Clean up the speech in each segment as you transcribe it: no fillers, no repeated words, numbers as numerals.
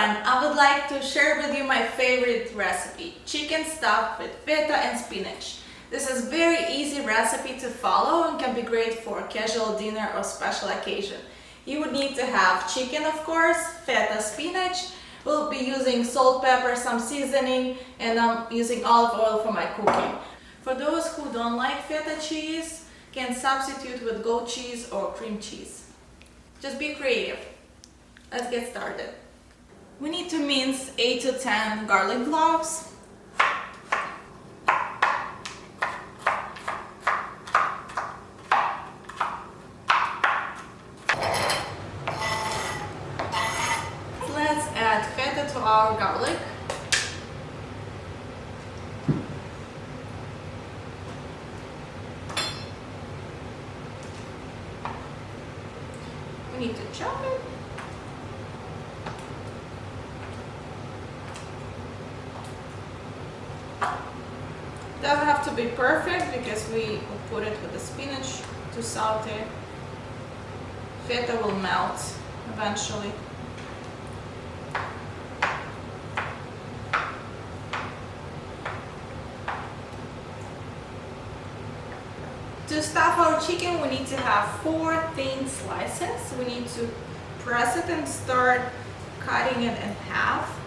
everyone, I would like to share with you my favorite recipe, chicken stuffed with feta and spinach. This is very easy recipe to follow and can be great for a casual dinner or special occasion. You would need to have chicken, of course, feta, spinach. We'll be using salt, pepper, some seasoning, and I'm using olive oil for my cooking. For those who don't like feta cheese, can substitute with goat cheese or cream cheese. Just be creative. Let's get started. We need to mince 8 to 10 garlic cloves. Let's add feta to our garlic. We need to chop it. Doesn't have to be perfect because we will put it with the spinach to saute. Feta will melt eventually. To stuff our chicken, we need to have 4 thin slices. We need to press it and start cutting it in half.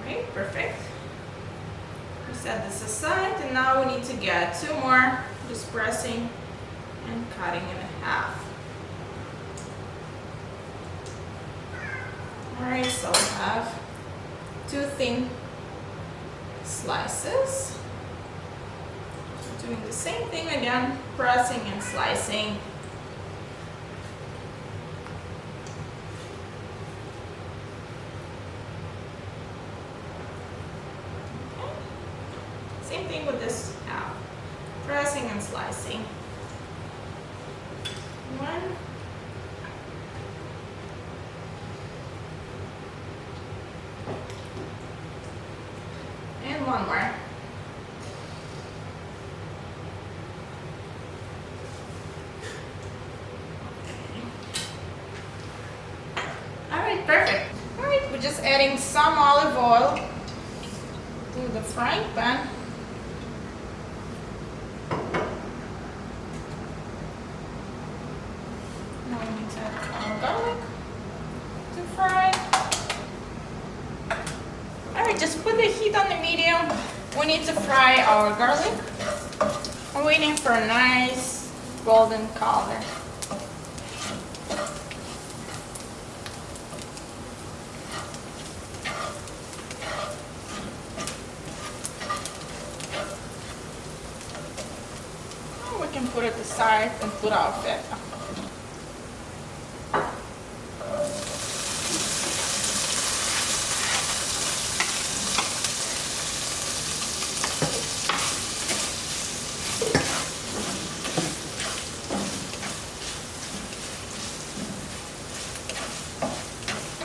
Alright, perfect. We set this aside and now we need to get 2 more, just pressing and cutting it in half. Alright, so we have 2 thin slices. Doing the same thing again, pressing and slicing. Okay. Same thing with this half, pressing and slicing. 1. And 1 more. Perfect. Alright, we're just adding some olive oil to the frying pan. Now we need to add our garlic to fry. Alright, just put the heat on the medium. We need to fry our garlic. I'm waiting for a nice golden color. We can put it aside and put our feta.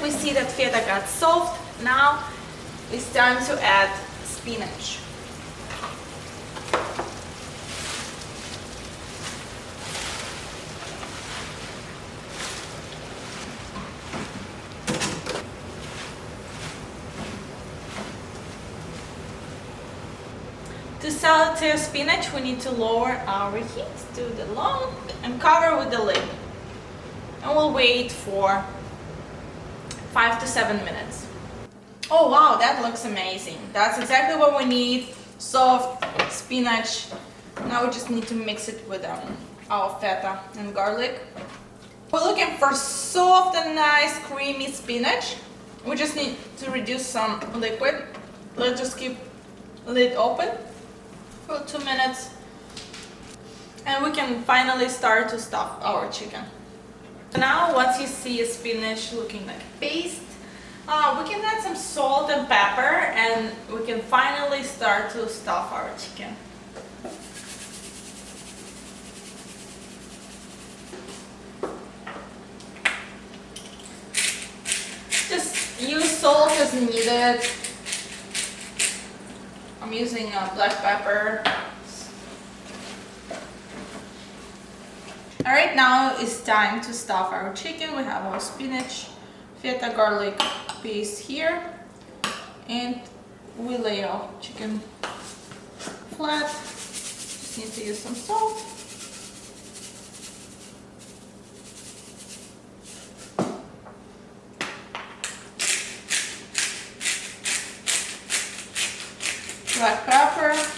We see that feta got soft. Now it's time to add spinach. To saute spinach, we need to lower our heat to the low and cover with the lid. And we'll wait for 5 to 7 minutes. Oh wow, that looks amazing. That's exactly what we need. Soft spinach. Now we just need to mix it with our feta and garlic. We're looking for soft and nice creamy spinach. We just need to reduce some liquid. Let's just keep lid open for 2 minutes and we can finally start to stuff our chicken. Now once you see a spinach looking like paste, we can add some salt and pepper and we can finally start to stuff our chicken. Just use salt as needed. I'm using black pepper. Alright, now it's time to stuff our chicken. We have our spinach, feta, garlic paste here, and we lay our chicken flat. Just need to use some salt. Black pepper.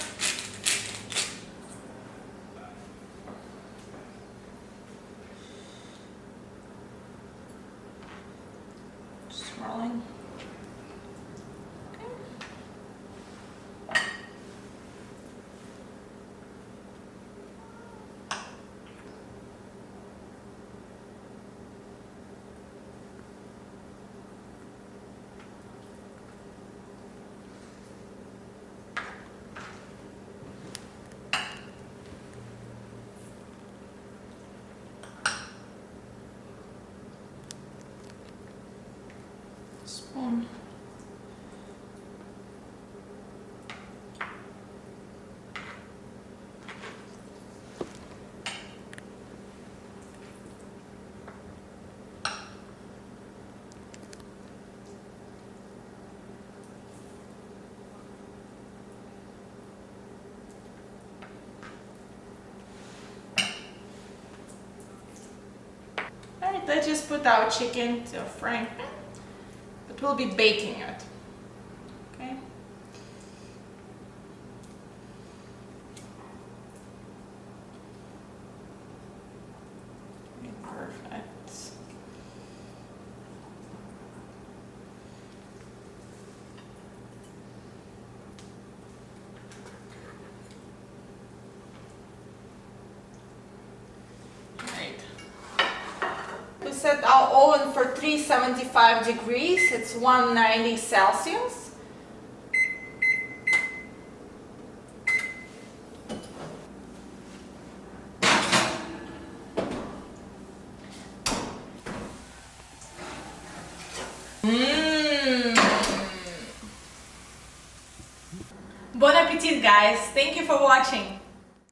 Swirling. Okay. Spoon. Alright, let's just put our chicken to a frying pan. But we'll be baking it. Okay. Perfect. We set our oven for 375 degrees. It's 190 Celsius. Bon appetit, guys. Thank you for watching.